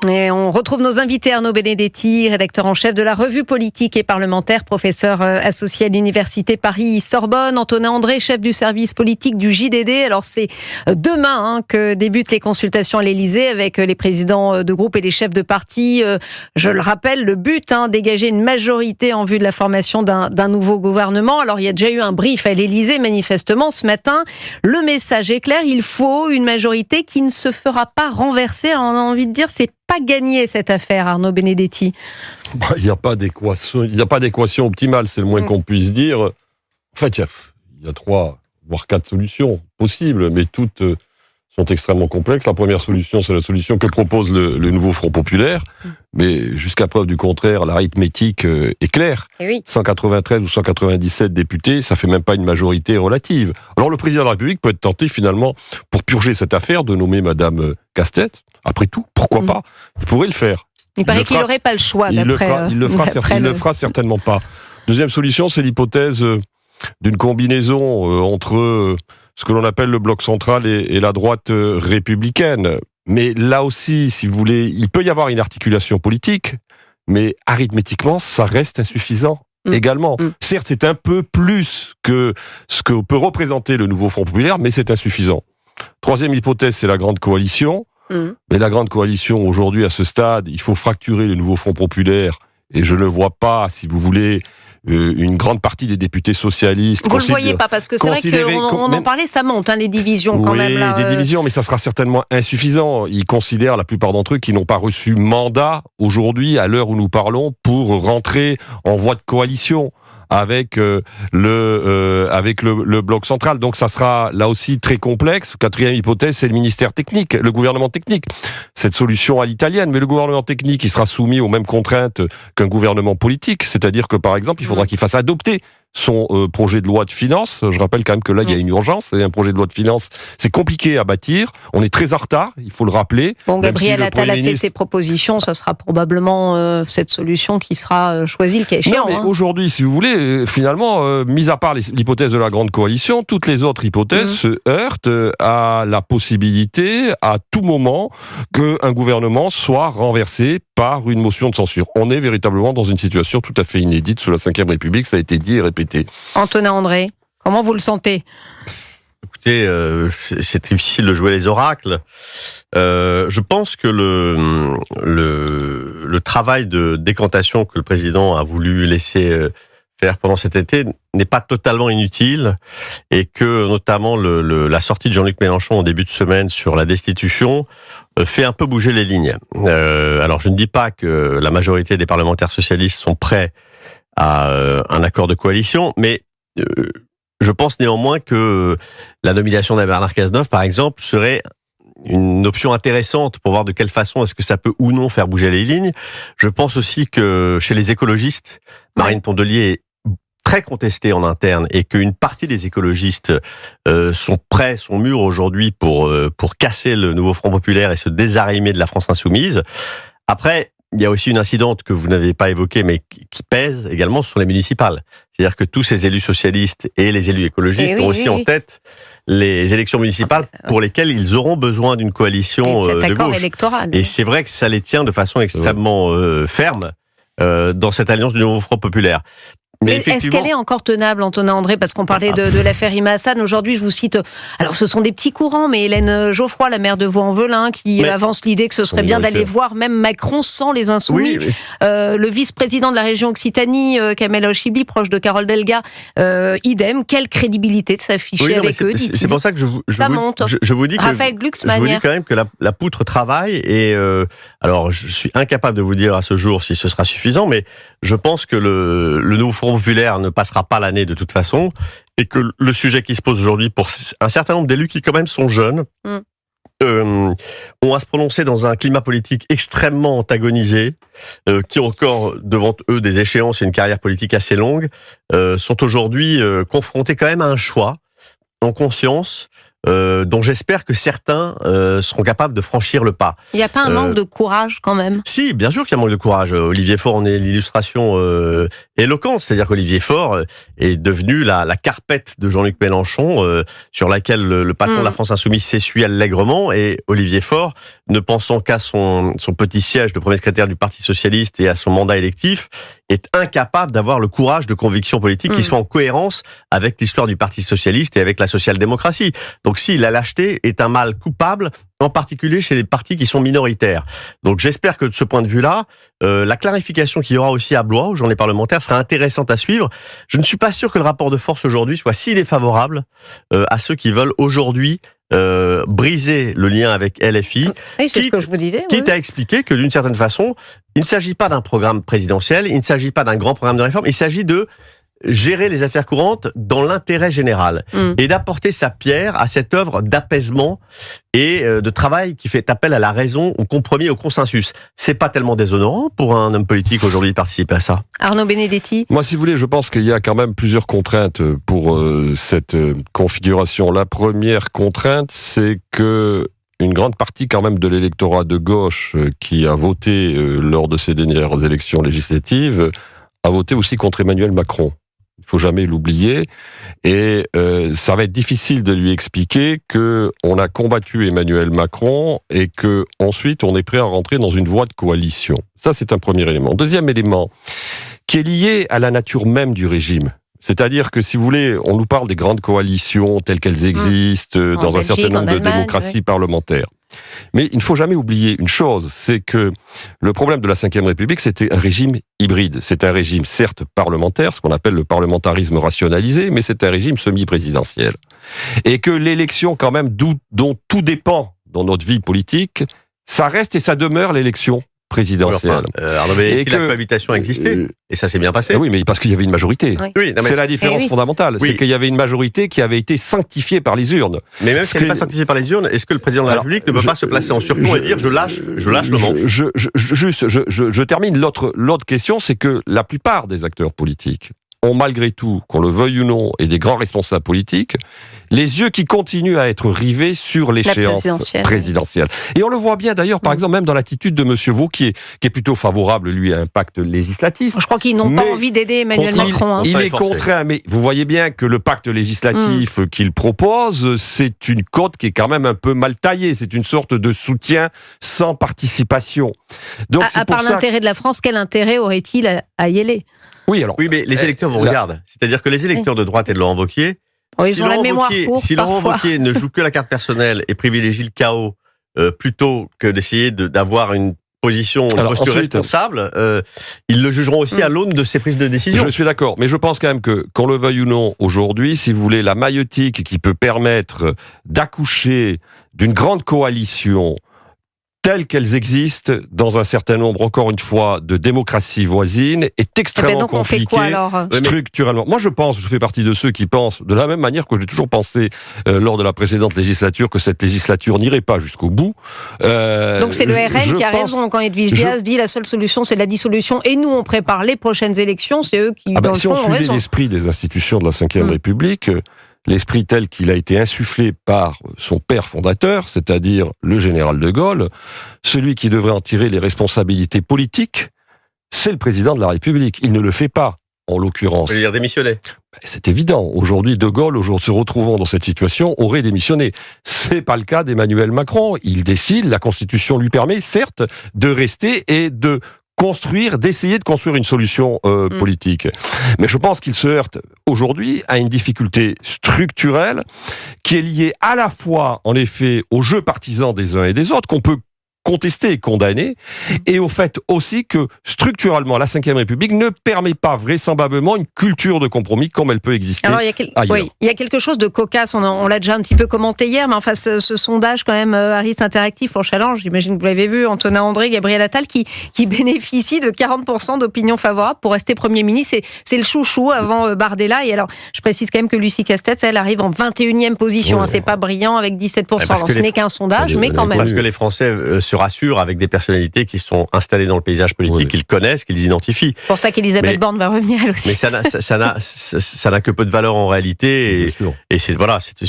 Et on retrouve nos invités, Arnaud Benedetti, rédacteur en chef de la revue politique et parlementaire, professeur associé à l'Université Paris-Sorbonne, Antonin André, chef du service politique du JDD. Alors c'est demain que débutent les consultations à l'Élysée avec les présidents de groupe et les chefs de parti. Je le rappelle, le but, dégager une majorité en vue de la formation d'un nouveau gouvernement. Alors il y a déjà eu un brief à l'Élysée, manifestement, ce matin. Le message est clair, il faut une majorité qui ne se fera pas renverser. On a envie de dire, c'est pas gagné cette affaire, Arnaud Benedetti. Il n'y a pas d'équation optimale, c'est le moins qu'on puisse dire. En fait, il y a 3, voire 4 solutions possibles, mais toutes sont extrêmement complexes. La première solution, c'est la solution que propose le nouveau Front populaire, mais jusqu'à preuve du contraire, l'arithmétique est claire. Oui. 193 ou 197 députés, ça fait même pas une majorité relative. Alors le président de la République peut être tenté finalement, pour purger cette affaire, de nommer Madame Casse-Tête. Après tout, pourquoi pas? Il pourrait le faire. Il paraît qu'il n'aurait pas le choix, d'après... Il le fera certainement pas. Deuxième solution, c'est l'hypothèse d'une combinaison entre ce que l'on appelle le bloc central et la droite républicaine. Mais là aussi, si vous voulez, il peut y avoir une articulation politique, mais arithmétiquement, ça reste insuffisant également. Certes, c'est un peu plus que ce que peut représenter le nouveau Front populaire, mais c'est insuffisant. Troisième hypothèse, c'est la grande coalition. Mais la grande coalition, aujourd'hui, à ce stade, il faut fracturer le nouveau Front populaire, et je ne vois pas, si vous voulez, une grande partie des députés socialistes... Vous ne le voyez pas, parce que c'est vrai qu'on en parlait, ça monte, les divisions quand même. Oui, des divisions, mais ça sera certainement insuffisant. Ils considèrent, la plupart d'entre eux, qu'ils n'ont pas reçu mandat, aujourd'hui, à l'heure où nous parlons, pour rentrer en voie de coalition avec le bloc central. Donc ça sera là aussi très complexe. Quatrième hypothèse, c'est le ministère technique, le gouvernement technique. Cette solution à l'italienne, mais le gouvernement technique, il sera soumis aux mêmes contraintes qu'un gouvernement politique. C'est-à-dire que, par exemple, il faudra qu'il fasse adopter son projet de loi de finances. Je rappelle quand même que là, il y a une urgence. Et un projet de loi de finances, c'est compliqué à bâtir. On est très en retard, il faut le rappeler. Bon, Gabriel Attal a fait ses propositions. Ça sera probablement cette solution qui sera choisie, le cas échéant. Non, mais aujourd'hui, si vous voulez, finalement, mis à part l'hypothèse de la grande coalition, toutes les autres hypothèses se heurtent à la possibilité, à tout moment, qu'un gouvernement soit renversé par une motion de censure. On est véritablement dans une situation tout à fait inédite sous la Ve République, ça a été dit et répété. Antonin André, comment vous le sentez? Écoutez, c'est difficile de jouer les oracles. Je pense que le travail de décantation que le président a voulu laisser faire pendant cet été n'est pas totalement inutile, et que notamment la sortie de Jean-Luc Mélenchon en début de semaine sur la destitution fait un peu bouger les lignes. Alors je ne dis pas que la majorité des parlementaires socialistes sont prêts à un accord de coalition, mais je pense néanmoins que la nomination de Bernard Cazeneuve, par exemple, serait une option intéressante pour voir de quelle façon est-ce que ça peut ou non faire bouger les lignes. Je pense aussi que chez les écologistes, Marine Tondelier est très contestée en interne, et qu'une partie des écologistes sont prêts, sont mûrs aujourd'hui pour casser le nouveau Front populaire et se désarrimer de la France insoumise. Après, il y a aussi une incidente que vous n'avez pas évoquée, mais qui pèse également, ce sont les municipales. C'est-à-dire que tous ces élus socialistes et les élus écologistes ont aussi en tête les élections municipales pour lesquelles ils auront besoin d'une coalition de gauche. Électoral. Et c'est vrai que ça les tient de façon extrêmement ferme dans cette alliance du nouveau Front populaire. Mais est-ce qu'elle est encore tenable, Antonin André? Parce qu'on parlait de l'affaire Rima Hassan. Aujourd'hui, je vous cite, alors ce sont des petits courants, mais Hélène Geoffroy, la maire de Vaux-en-Velin, qui avance l'idée que ce serait bien d'aller voir même Macron sans les Insoumis. Le vice-président de la région Occitanie, Kamel Chibli, proche de Carole Delga, idem. Quelle crédibilité de s'afficher avec eux, dit-il. C'est pour ça que je vous dis quand même que la poutre travaille, et alors je suis incapable de vous dire à ce jour si ce sera suffisant, mais je pense que le nouveau Front populaire ne passera pas l'année de toute façon, et que le sujet qui se pose aujourd'hui pour un certain nombre d'élus qui quand même sont jeunes, ont à se prononcer dans un climat politique extrêmement antagonisé, qui ont encore devant eux des échéances et une carrière politique assez longue, sont aujourd'hui confrontés quand même à un choix, en conscience, dont j'espère que certains seront capables de franchir le pas. Il n'y a pas un manque de courage quand même? Si, bien sûr qu'il y a un manque de courage. Olivier Faure en est l'illustration éloquente, c'est-à-dire qu'Olivier Faure est devenu la carpette de Jean-Luc Mélenchon, sur laquelle le patron de la France Insoumise s'essuie allègrement, et Olivier Faure, ne pensant qu'à son petit siège de premier secrétaire du Parti Socialiste et à son mandat électif, est incapable d'avoir le courage de convictions politiques qui soit en cohérence avec l'histoire du Parti Socialiste et avec la social-démocratie. Donc si la lâcheté est un mal coupable, en particulier chez les partis qui sont minoritaires. Donc j'espère que de ce point de vue-là, la clarification qu'il y aura aussi à Blois, aux journées parlementaires, sera intéressante à suivre. Je ne suis pas sûr que le rapport de force aujourd'hui soit si défavorable à ceux qui veulent aujourd'hui briser le lien avec LFI, oui, c'est ce que je vous disais, quitte à expliquer que d'une certaine façon, il ne s'agit pas d'un programme présidentiel, il ne s'agit pas d'un grand programme de réforme, il s'agit de gérer les affaires courantes dans l'intérêt général et d'apporter sa pierre à cette œuvre d'apaisement et de travail qui fait appel à la raison, au compromis, au consensus. C'est pas tellement déshonorant pour un homme politique aujourd'hui de participer à ça. Arnaud Benedetti. Moi, si vous voulez, je pense qu'il y a quand même plusieurs contraintes pour cette configuration. La première contrainte, c'est que une grande partie quand même de l'électorat de gauche qui a voté lors de ces dernières élections législatives a voté aussi contre Emmanuel Macron. Il ne faut jamais l'oublier. Et ça va être difficile de lui expliquer qu'on a combattu Emmanuel Macron et qu'ensuite on est prêt à rentrer dans une voie de coalition. Ça, c'est un premier élément. Deuxième élément, qui est lié à la nature même du régime. C'est-à-dire que, si vous voulez, on nous parle des grandes coalitions telles qu'elles existent dans un certain nombre de démocraties parlementaires. Mais il ne faut jamais oublier une chose, c'est que le problème de la Ve République, c'était un régime hybride. C'est un régime, certes, parlementaire, ce qu'on appelle le parlementarisme rationalisé, mais c'est un régime semi-présidentiel. Et que l'élection, quand même, dont tout dépend dans notre vie politique, ça reste et ça demeure l'élection présidentielle. Arnaud Benedetti, la cohabitation a existé, et ça s'est bien passé. Oui, mais parce qu'il y avait une majorité. Oui, c'est la différence fondamentale. Oui. C'est qu'il y avait une majorité qui avait été sanctifiée par les urnes. Mais même si elle n'est pas sanctifiée par les urnes, est-ce que le président de la République ne peut pas se placer en surplomb et dire je lâche le manche? Je termine. L'autre question, c'est que la plupart des acteurs politiques ont, malgré tout, qu'on le veuille ou non, et des grands responsables politiques, les yeux qui continuent à être rivés sur l'échéance présidentielle. Et on le voit bien d'ailleurs, par exemple, même dans l'attitude de M. Vauquier, qui est plutôt favorable, lui, à un pacte législatif. Je crois qu'ils n'ont pas envie d'aider Emmanuel Macron. Il est contraint, mais vous voyez bien que le pacte législatif qu'il propose, c'est une cote qui est quand même un peu mal taillée. C'est une sorte de soutien sans participation. Donc, à part l'intérêt de la France, quel intérêt aurait-il à y aller? Oui, mais les électeurs vous regardent. C'est-à-dire que les électeurs de droite et de Laurent Wauquiez, ils ont la mémoire courte, si Laurent Wauquiez ne joue que la carte personnelle et privilégie le chaos plutôt que d'essayer d'avoir une posture responsable, ils le jugeront aussi à l'aune de ses prises de décision. Je suis d'accord, mais je pense quand même que, qu'on le veuille ou non, aujourd'hui, si vous voulez, la maïeutique qui peut permettre d'accoucher d'une grande coalition telles qu'elles existent dans un certain nombre, encore une fois, de démocraties voisines, est extrêmement compliquée structurellement. Moi, je fais partie de ceux qui pensent, de la même manière que j'ai toujours pensé lors de la précédente législature, que cette législature n'irait pas jusqu'au bout. Donc c'est le RN qui a raison quand Edwige Diaz dit la seule solution, c'est la dissolution, et nous, on prépare les prochaines élections, c'est eux qui, dans le fond, ont raison. Si on suivait l'esprit des institutions de la Ve République, l'esprit tel qu'il a été insufflé par son père fondateur, c'est-à-dire le général de Gaulle, celui qui devrait en tirer les responsabilités politiques, c'est le président de la République. Il ne le fait pas, en l'occurrence. Vous voulez dire démissionner? C'est évident. Aujourd'hui, de Gaulle, se retrouvant dans cette situation, aurait démissionné. C'est pas le cas d'Emmanuel Macron. Il décide, la Constitution lui permet, certes, de rester et d'essayer de construire une solution politique. Mais je pense qu'il se heurte aujourd'hui à une difficulté structurelle qui est liée à la fois, en effet, au jeu partisan des uns et des autres, qu'on peut contester et condamner, et au fait aussi que, structurellement, la Ve République ne permet pas vraisemblablement une culture de compromis comme elle peut exister. Alors, il y a quelque chose de cocasse, on l'a déjà un petit peu commenté hier, mais enfin, ce sondage, quand même, Harris Interactive pour Challenge, j'imagine que vous l'avez vu, Antonin André, Gabriel Attal, qui bénéficie de 40% d'opinion favorable pour rester Premier ministre. C'est le chouchou avant Bardella. Et alors, je précise quand même que Lucie Castet, elle arrive en 21e position. C'est pas brillant avec 17%. Alors, ce n'est qu'un sondage, mais quand même. Parce que les Français se se rassurent avec des personnalités qui sont installées dans le paysage politique, qu'ils connaissent, qu'ils identifient. C'est pour ça qu'Elisabeth Borne va revenir elle aussi. Mais ça n'a que peu de valeur en réalité. Et c'est voilà, je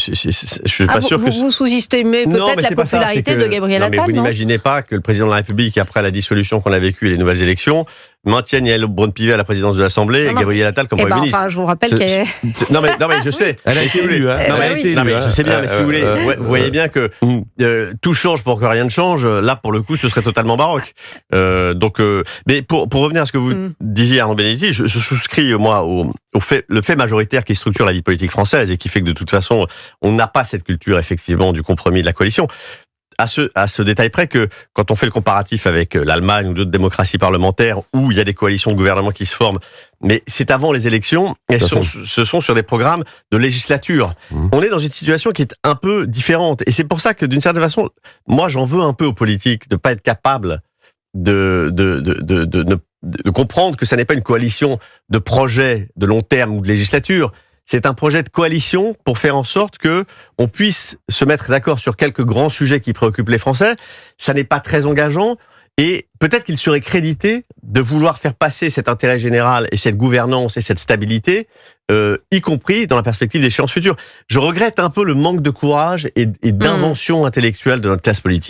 suis pas sûr que vous sous-estimez peut-être la popularité de Gabriel Attal. Mais vous n'imaginez pas que le président de la République, après la dissolution qu'on a vécue et les nouvelles élections, maintienne Yael Braun-Pivet à la présidence de l'Assemblée et Gabriel Attal comme Premier ministre. Enfin, je vous rappelle qu'elle non mais je sais. Elle a été élue. Je sais bien, mais si vous voulez, vous voyez bien que tout change pour que rien ne change. Là, pour le coup, ce serait totalement baroque. Mais pour revenir à ce que vous disiez, Arnaud Benedetti, je souscris moi le fait majoritaire qui structure la vie politique française et qui fait que de toute façon, on n'a pas cette culture effectivement du compromis, de la coalition. À ce détail près que quand on fait le comparatif avec l'Allemagne ou d'autres démocraties parlementaires où il y a des coalitions de gouvernement qui se forment, mais c'est avant les élections, et ce sont sur des programmes de législature. On est dans une situation qui est un peu différente. Et c'est pour ça que d'une certaine façon, moi j'en veux un peu aux politiques de ne pas être capables de comprendre que ça n'est pas une coalition de projets de long terme ou de législature. C'est un projet de coalition pour faire en sorte que on puisse se mettre d'accord sur quelques grands sujets qui préoccupent les Français. Ça n'est pas très engageant et peut-être qu'il serait crédité de vouloir faire passer cet intérêt général et cette gouvernance et cette stabilité, y compris dans la perspective d'échéances futures. Je regrette un peu le manque de courage et d'invention intellectuelle de notre classe politique.